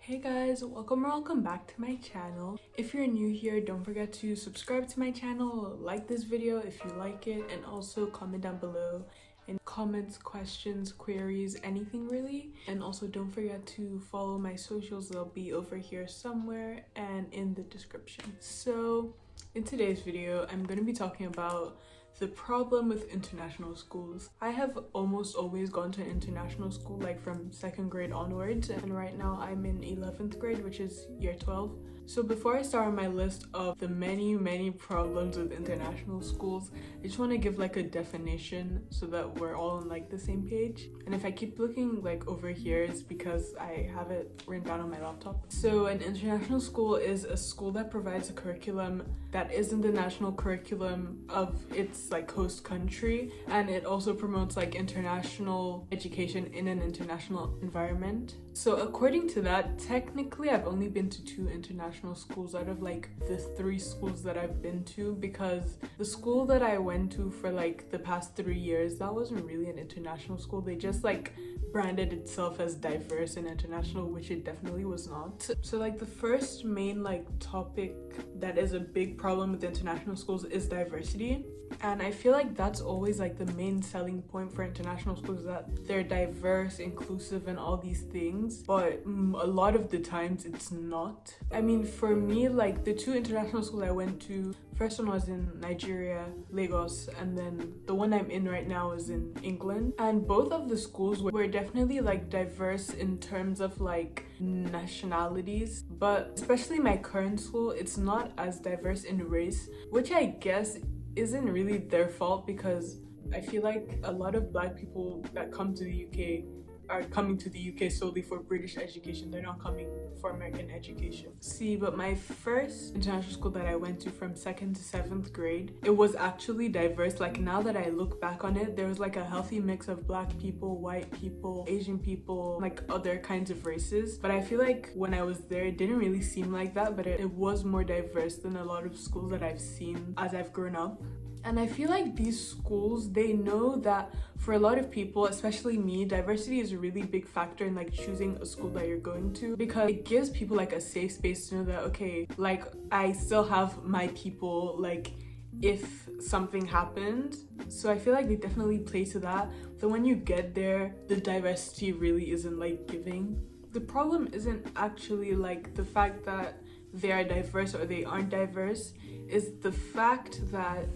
Hey guys, welcome back to my channel. If you're new here, don't forget to subscribe to my channel, like this video if you like it, and also comment down below in comments, questions, queries, anything really. And also don't forget to follow my socials, they'll be over here somewhere and in the description. So in today's video, I'm going to be talking about the problem with international schools. I have almost always gone to an international school, like from 2nd grade onwards, and right now I'm in 11th grade, which is year 12. So before I start on my list of the many problems with international schools, I just want to give like a definition so that we're all on like the same page. And if I keep looking like over here, it's because I have it written down on my laptop. So an international school is a school that provides a curriculum that isn't the national curriculum of its like host country, and it also promotes like international education in an international environment. So according to that, technically I've only been to 2 international schools out of like the 3 schools that I've been to, because the school that I went to for like the past 3 years, that wasn't really an international school. They just like branded itself as diverse and international, which it definitely was not. So like the first main like topic that is a big problem with international schools is diversity. And I feel like that's always like the main selling point for international schools, that they're diverse, inclusive, and all these things. But a lot of the times it's not. I mean, for me, like the 2 international schools I went to, first one was in Nigeria, Lagos, and then the one I'm in right now is in England. And both of the schools were definitely like diverse in terms of like nationalities, but especially my current school, it's not as diverse in race, which I guess isn't really their fault, because I feel like a lot of Black people that come to the UK are coming to the UK solely for British education. They're not coming for American education. See, but my first international school that I went to from 2nd to 7th grade, it was actually diverse. Like now that I look back on it, there was like a healthy mix of Black people, white people, Asian people, like other kinds of races. But I feel like when I was there, it didn't really seem like that, but it was more diverse than a lot of schools that I've seen as I've grown up. And I feel like these schools, they know that for a lot of people, especially me, diversity is a really big factor in like choosing a school that you're going to, because it gives people like a safe space to know that, okay, like I still have my people, like if something happened. So I feel like they definitely play to that. So when you get there, the diversity really isn't like giving. The problem isn't actually like the fact that they are diverse or they aren't diverse, is the fact that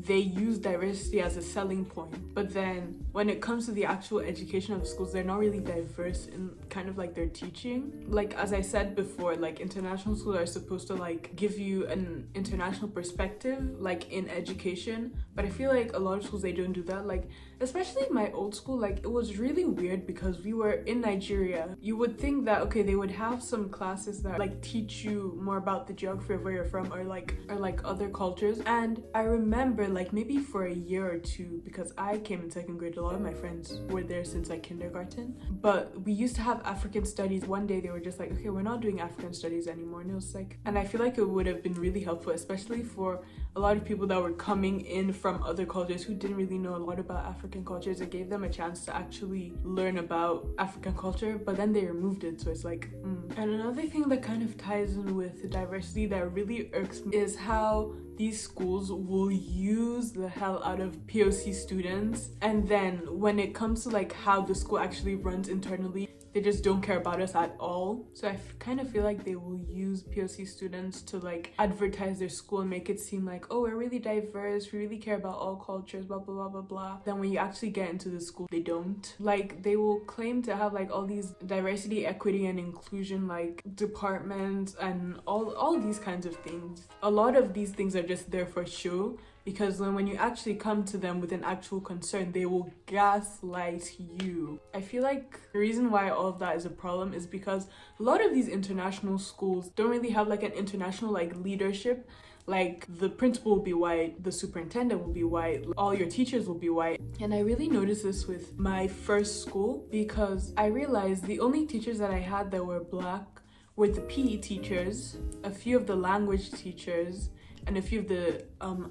they use diversity as a selling point, but then when it comes to the actual education of schools, they're not really diverse in kind of like their teaching. Like as I said before, like international schools are supposed to like give you an international perspective like in education, but I feel like a lot of schools, they don't do that. Like especially my old school, like it was really weird because we were in Nigeria. You would think that okay, they would have some classes that like teach you more about the geography of where you're from, or like other cultures. And I remember like maybe for a year or 2, because I came in 2nd grade, a lot of my friends were there since like kindergarten, but we used to have African studies. One day they were just like, okay, we're not doing African studies anymore, and it was like, and I feel like it would have been really helpful, especially for a lot of people that were coming in from other cultures who didn't really know a lot about African cultures. It gave them a chance to actually learn about African culture, but then they removed it, so it's like And another thing that kind of ties in with diversity that really irks me is how these schools will use the hell out of POC students, and then when it comes to like how the school actually runs internally, they just don't care about us at all. So I kind of feel like they will use POC students to like advertise their school and make it seem like, oh, we're really diverse, we really care about all cultures, blah blah blah blah blah. Then when you actually get into the school, they don't. Like they will claim to have like all these diversity, equity, and inclusion like departments and all these kinds of things. A lot of these things are just there for show, because then when you actually come to them with an actual concern, they will gaslight you. I feel like the reason why all of that is a problem is because a lot of these international schools don't really have like an international like leadership. Like the principal will be white, the superintendent will be white, all your teachers will be white. And I really noticed this with my first school, because I realized the only teachers that I had that were Black were the PE teachers, a few of the language teachers, and a few of the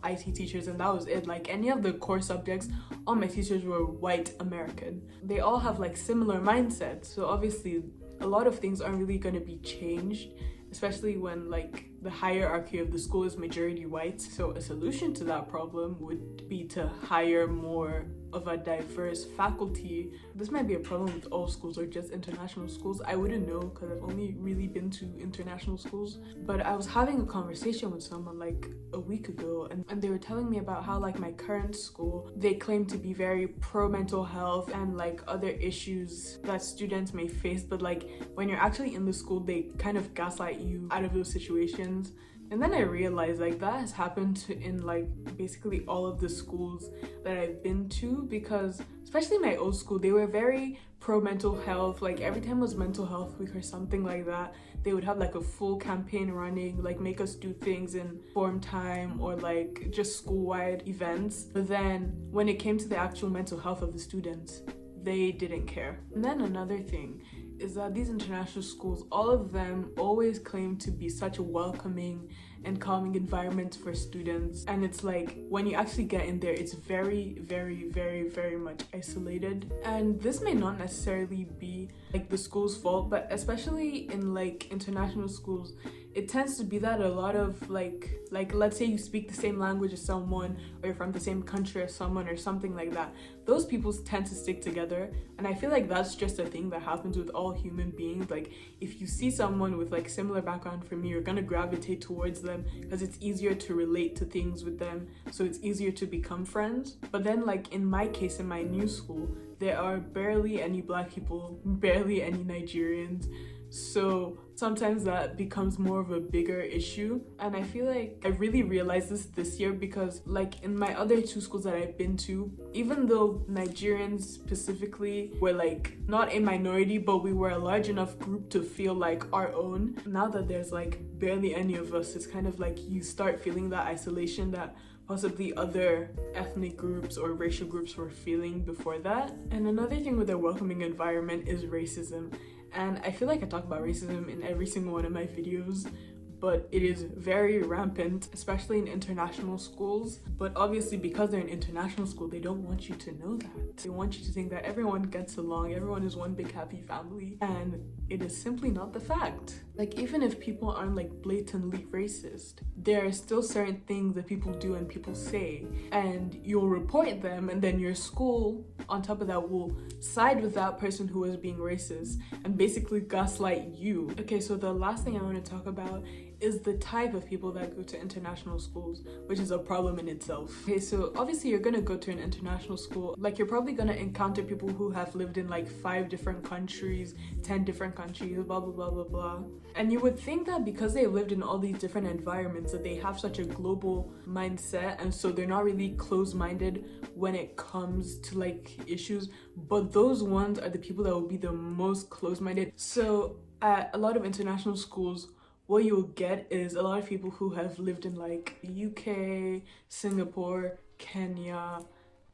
IT teachers, and that was it. Like any of the core subjects, all my teachers were white American. They all have like similar mindsets, so obviously a lot of things aren't really going to be changed, especially when like the hierarchy of the school is majority white. So a solution to that problem would be to hire more of a diverse faculty. This might be a problem with all schools or just international schools. I wouldn't know because I've only really been to international schools. But I was having a conversation with someone like a week ago, and they were telling me about how like my current school, they claim to be very pro mental health and like other issues that students may face, but like when you're actually in the school, they kind of gaslight you out of those situations. And then I realized like that has happened in like basically all of the schools that I've been to, because especially my old school, they were very pro mental health. Like every time it was mental health week or something like that, they would have like a full campaign running, like make us do things in form time or like just school-wide events. But then when it came to the actual mental health of the students, they didn't care. And then another thing is that these international schools, all of them always claim to be such a welcoming and calming environment for students, and it's like when you actually get in there, it's very, very, very, very much isolated. And this may not necessarily be like the school's fault, but especially in like international schools, it tends to be that a lot of like let's say you speak the same language as someone, or you're from the same country as someone or something like that, those people tend to stick together. And I feel like that's just a thing that happens with all human beings. Like if you see someone with like similar background from you, you're gonna gravitate towards them because it's easier to relate to things with them, so it's easier to become friends. But then like in my case, in my new school, there are barely any Black people, barely any Nigerians. So sometimes that becomes more of a bigger issue. And I feel like I really realized this year because like in my other two schools that I've been to, even though Nigerians specifically were like not a minority, but we were a large enough group to feel like our own, now that there's like barely any of us, it's kind of like you start feeling that isolation that possibly other ethnic groups or racial groups were feeling before that. And another thing with a welcoming environment is racism. And I feel like I talk about racism in every single one of my videos, but it is very rampant, especially in international schools. But obviously because they're an international school, they don't want you to know that. They want you to think that everyone gets along, everyone is one big happy family, and it is simply not the fact. Like even if people aren't like blatantly racist, there are still certain things that people do and people say, and you'll report them, and then your school on top of that will side with that person who is being racist and basically gaslight you. Okay, so the last thing I want to talk about is the type of people that go to international schools, which is a problem in itself. Okay, so obviously you're gonna go to an international school, like you're probably gonna encounter people who have lived in like 5 different countries, 10 different countries, blah blah blah blah blah. And you would think that because they've lived in all these different environments that they have such a global mindset, and so they're not really closed-minded when it comes to like issues, but those ones are the people that will be the most closed-minded. So at a lot of international schools, what you'll get is a lot of people who have lived in like the UK, Singapore, Kenya,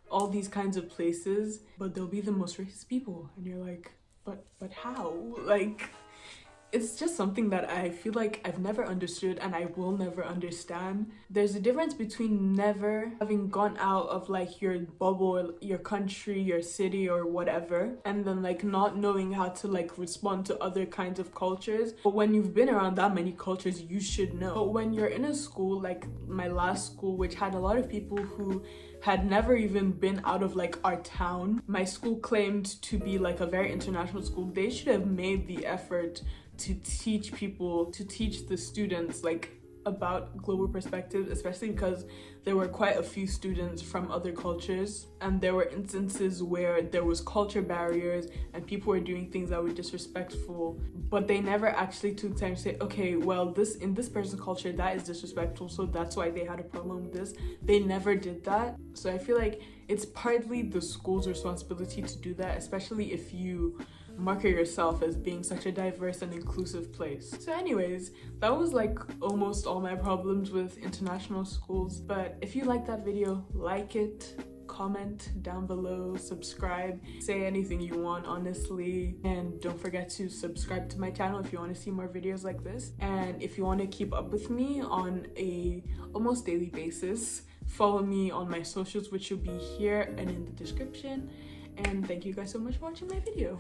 all these kinds of places, but they'll be the most racist people. And you're like, but how? Like, it's just something that I feel like I've never understood and I will never understand. There's a difference between never having gone out of like your bubble, your country, your city or whatever, and then like not knowing how to like respond to other kinds of cultures. But when you've been around that many cultures, you should know. But when you're in a school like my last school, which had a lot of people who had never even been out of like our town, my school claimed to be like a very international school. They should have made the effort to teach the students like about global perspectives, especially because there were quite a few students from other cultures, and there were instances where there was culture barriers and people were doing things that were disrespectful, but they never actually took time to say, okay, well, this in this person's culture that is disrespectful, so that's why they had a problem with this. They never did that. So I feel like it's partly the school's responsibility to do that, especially if you market yourself as being such a diverse and inclusive place. So anyways, that was like almost all my problems with international schools. But if you like that video, like it, comment down below, subscribe, say anything you want, honestly. And don't forget to subscribe to my channel if you want to see more videos like this. And if you want to keep up with me on a almost daily basis, follow me on my socials, which will be here and in the description. And thank you guys so much for watching my video.